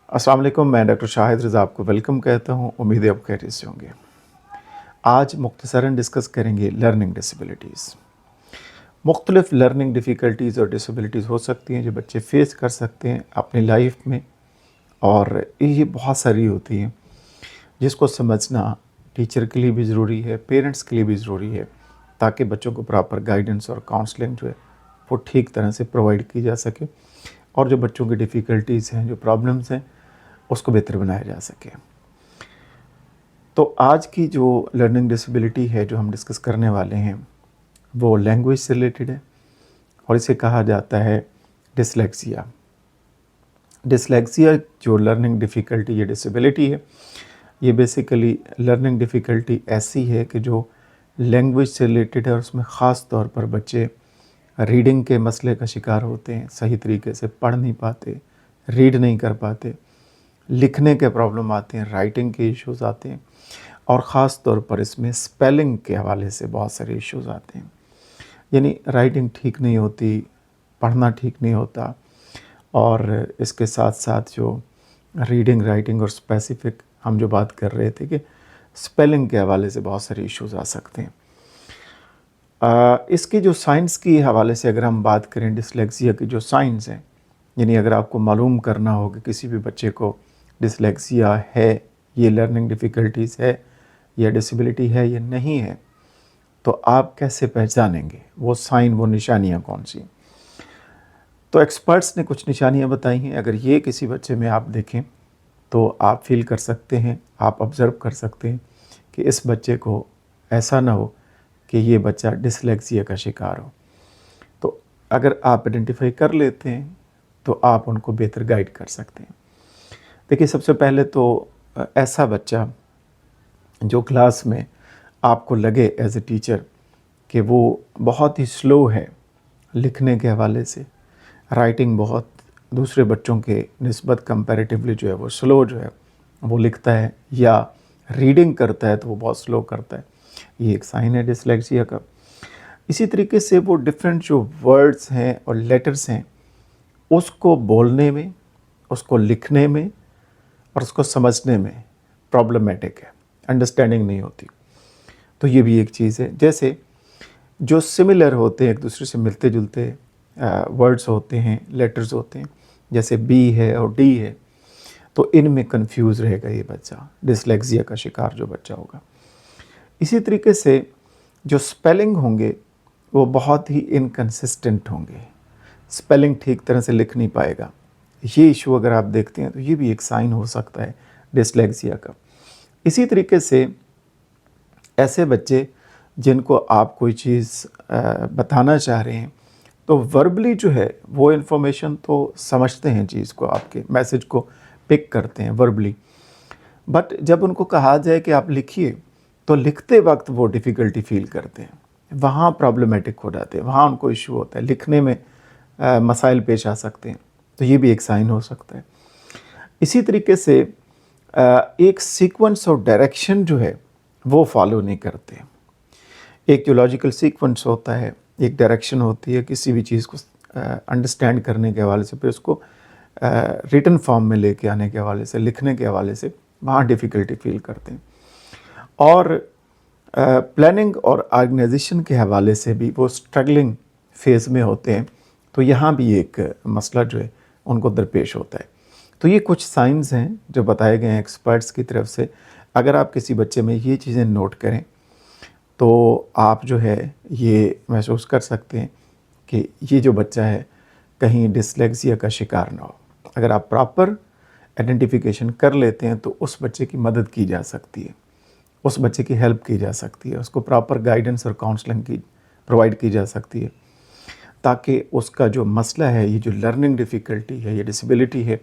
अस्सलाम वालेकुम। मैं डॉक्टर शाहिद रज़ा आपको वेलकम कहता हूँ। उम्मीद है आप खैरियत से होंगे। आज मुख्तसरन डिस्कस करेंगे लर्निंग डिसेबिलिटीज़। मुख्तलिफ़ लर्निंग डिफ़िकल्टीज़ और डिसेबिलिटीज़ हो सकती हैं जो बच्चे फ़ेस कर सकते हैं अपनी लाइफ में, और ये बहुत सारी होती हैं जिसको समझना टीचर के लिए भी ज़रूरी है, पेरेंट्स के लिए भी ज़रूरी है, ताकि बच्चों को प्रॉपर गाइडेंस और काउंसलिंग जो है वो ठीक तरह से प्रोवाइड की जा सके, और जो बच्चों की डिफ़िकल्टीज़ हैं, जो प्रॉब्लम्स हैं, उसको बेहतर बनाया जा सके। तो आज की जो लर्निंग डिसेबिलिटी है जो हम डिस्कस करने वाले हैं वो लैंग्वेज से रिलेटेड है, और इसे कहा जाता है डिसलेक्सिया। डिसलेक्सिया जो लर्निंग डिफ़िकल्टी या डिसेबिलिटी है, ये बेसिकली लर्निंग डिफ़िकल्टी ऐसी है कि जो लैंग्वेज से रिलेटेड है, और उसमें ख़ास तौर पर बच्चे रीडिंग के मसले का शिकार होते हैं, सही तरीके से पढ़ नहीं पाते, रीड नहीं कर पाते, लिखने के प्रॉब्लम आते हैं, राइटिंग के इश्यूज़ आते हैं, और ख़ास तौर पर इसमें स्पेलिंग के हवाले से बहुत सारे इश्यूज़ आते हैं। यानी राइटिंग ठीक नहीं होती, पढ़ना ठीक नहीं होता, और इसके साथ साथ जो रीडिंग, राइटिंग और स्पेसिफ़िक हम जो बात कर रहे थे कि स्पेलिंग के हवाले से बहुत सारे इश्यूज़ आ सकते हैं। इसकी जो साइंस की हवाले से अगर हम बात करें, डिसलेक्सिया की जो साइंस हैं, यानी अगर आपको मालूम करना हो कि किसी भी बच्चे को डिसलेक्सिया है, ये लर्निंग डिफ़िकल्टीज़ है या डिसेबिलिटी है या नहीं है, तो आप कैसे पहचानेंगे वो साइन, वो निशानियाँ कौन सी? तो एक्सपर्ट्स ने कुछ निशानियाँ बताई हैं। अगर ये किसी बच्चे में आप देखें तो आप फील कर सकते हैं, आप ऑब्ज़र्व कर सकते हैं कि इस बच्चे को ऐसा ना हो कि ये बच्चा डिसलेक्सिया का शिकार हो। तो अगर आप आइडेंटिफाई कर लेते हैं तो आप उनको बेहतर गाइड कर सकते हैं। देखिए, सबसे पहले तो ऐसा बच्चा जो क्लास में आपको लगे एज ए टीचर कि वो बहुत ही स्लो है लिखने के हवाले से, राइटिंग बहुत दूसरे बच्चों के निस्बत कंपैरेटिवली जो है वो स्लो जो है वो लिखता है, या रीडिंग करता है तो वो बहुत स्लो करता है, ये एक साइन है डिसलेक्सिया का। इसी तरीके से वो डिफरेंट जो वर्ड्स हैं और लेटर्स हैं उसको बोलने में, उसको लिखने में और उसको समझने में प्रॉब्लमेटिक है, अंडरस्टैंडिंग नहीं होती। तो ये भी एक चीज़ है। जैसे जो सिमिलर होते हैं, एक दूसरे से मिलते जुलते वर्ड्स होते हैं, लेटर्स होते हैं, जैसे बी है और डी है, तो इनमें कंफ्यूज रहेगा ये बच्चा, डिसलेक्सिया का शिकार जो बच्चा होगा। इसी तरीके से जो स्पेलिंग होंगे वो बहुत ही इनकंसिस्टेंट होंगे, स्पेलिंग ठीक तरह से लिख नहीं पाएगा। ये इशू अगर आप देखते हैं तो ये भी एक साइन हो सकता है डिसलेक्सिया का। इसी तरीके से ऐसे बच्चे जिनको आप कोई चीज़ बताना चाह रहे हैं तो वर्बली जो है वो इन्फॉर्मेशन तो समझते हैं, चीज़ को, आपके मैसेज को पिक करते हैं वर्बली, बट जब उनको कहा जाए कि आप लिखिए तो लिखते वक्त वो डिफ़िकल्टी फील करते हैं, वहाँ प्रॉब्लमेटिक हो जाते हैं, वहाँ उनको इशू होता है, लिखने में मसाइल पेश आ सकते हैं। तो ये भी एक साइन हो सकता है। इसी तरीके से एक सीक्वेंस और डायरेक्शन जो है वो फॉलो नहीं करते। एक जो लॉजिकल सीक्वेंस होता है, एक डायरेक्शन होती है किसी भी चीज़ को अंडरस्टैंड करने के हवाले से, फिर उसको रिटन फॉर्म में लेके आने के हवाले से, लिखने के हवाले से, वहाँ डिफ़िकल्टी फील करते हैं। और प्लानिंग और ऑर्गेनाइजेशन के हवाले से भी वो स्ट्रगलिंग फेज़ में होते हैं, तो यहाँ भी एक मसला जो है उनको दरपेश होता है। तो ये कुछ साइंस हैं जो बताए गए हैं एक्सपर्ट्स की तरफ से। अगर आप किसी बच्चे में ये चीज़ें नोट करें तो आप जो है ये महसूस कर सकते हैं कि ये जो बच्चा है कहीं डिसलेक्सिया का शिकार ना हो। अगर आप प्रॉपर आइडेंटिफिकेशन कर लेते हैं तो उस बच्चे की मदद की जा सकती है, उस बच्चे की हेल्प की जा सकती है, उसको प्रॉपर गाइडेंस और काउंसलिंग की प्रोवाइड की जा सकती है, ताकि उसका जो मसला है, ये जो लर्निंग डिफ़िकल्टी है, ये डिसेबिलिटी है,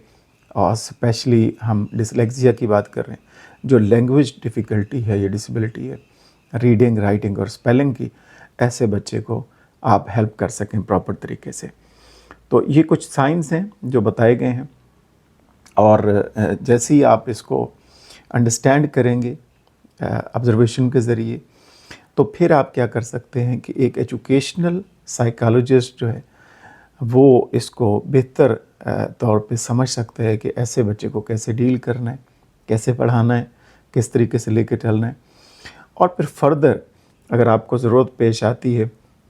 और स्पेशली हम डिसलेक्सिया की बात कर रहे हैं, जो लैंग्वेज डिफ़िकल्टी है, ये डिसेबिलिटी है, रीडिंग, राइटिंग और स्पेलिंग की, ऐसे बच्चे को आप हेल्प कर सकें प्रॉपर तरीके से। तो ये कुछ साइंस हैं जो बताए गए हैं, और जैसे ही आप इसको अंडरस्टैंड करेंगे ऑब्जर्वेशन के ज़रिए, तो फिर आप क्या कर सकते हैं कि एक एजुकेशनल साइकोलॉजिस्ट जो है वो इसको बेहतर طور پہ سمجھ سکتا ہے کہ ایسے بچے کو کیسے ڈیل کرنا ہے، کیسے پڑھانا ہے، کس طریقے سے لے کے چلنا ہے. اور پھر فردر اگر آپ کو ضرورت پیش آتی ہے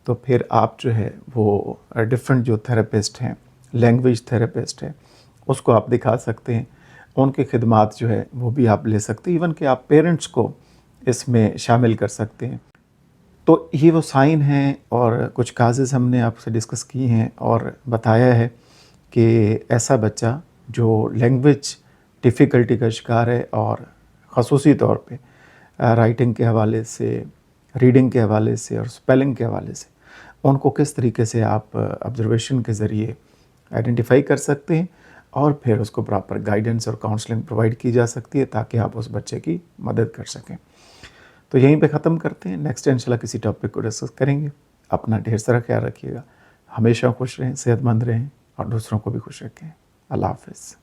تو پھر آپ جو ہے وہ ڈفرینٹ جو تھراپسٹ ہیں، لینگویج تھراپسٹ ہے، اس کو آپ دکھا سکتے ہیں. ان کے خدمات جو ہے وہ بھی آپ لے سکتے ہیں. ایون کہ آپ پیرنٹس کو اس میں شامل کر سکتے ہیں. تو یہ وہ سائن ہیں اور کچھ کازز ہم نے آپ سے ڈسکس کی ہیں اور بتایا ہے کہ ایسا بچہ جو لینگویج ڈیفیکلٹی کا شکار ہے اور خصوصی طور پہ رائٹنگ کے حوالے سے، ریڈنگ کے حوالے سے اور اسپیلنگ کے حوالے سے، ان کو کس طریقے سے آپ آبزرویشن کے ذریعے آئیڈینٹیفائی کر سکتے ہیں اور پھر اس کو پراپر گائیڈنس اور کاؤنسلنگ پرووائڈ کی جا سکتی ہے تاکہ آپ اس بچے کی مدد کر سکیں. تو یہیں پہ ختم کرتے ہیں. نیکسٹ انشاءاللہ کسی ٹاپک کو ڈسکس کریں گے. اپنا ڈھیر سارا خیال رکھیے گا. ہمیشہ خوش رہیں، صحت مند رہیں اور دوسروں کو بھی خوش رکھیں. اللہ حافظ.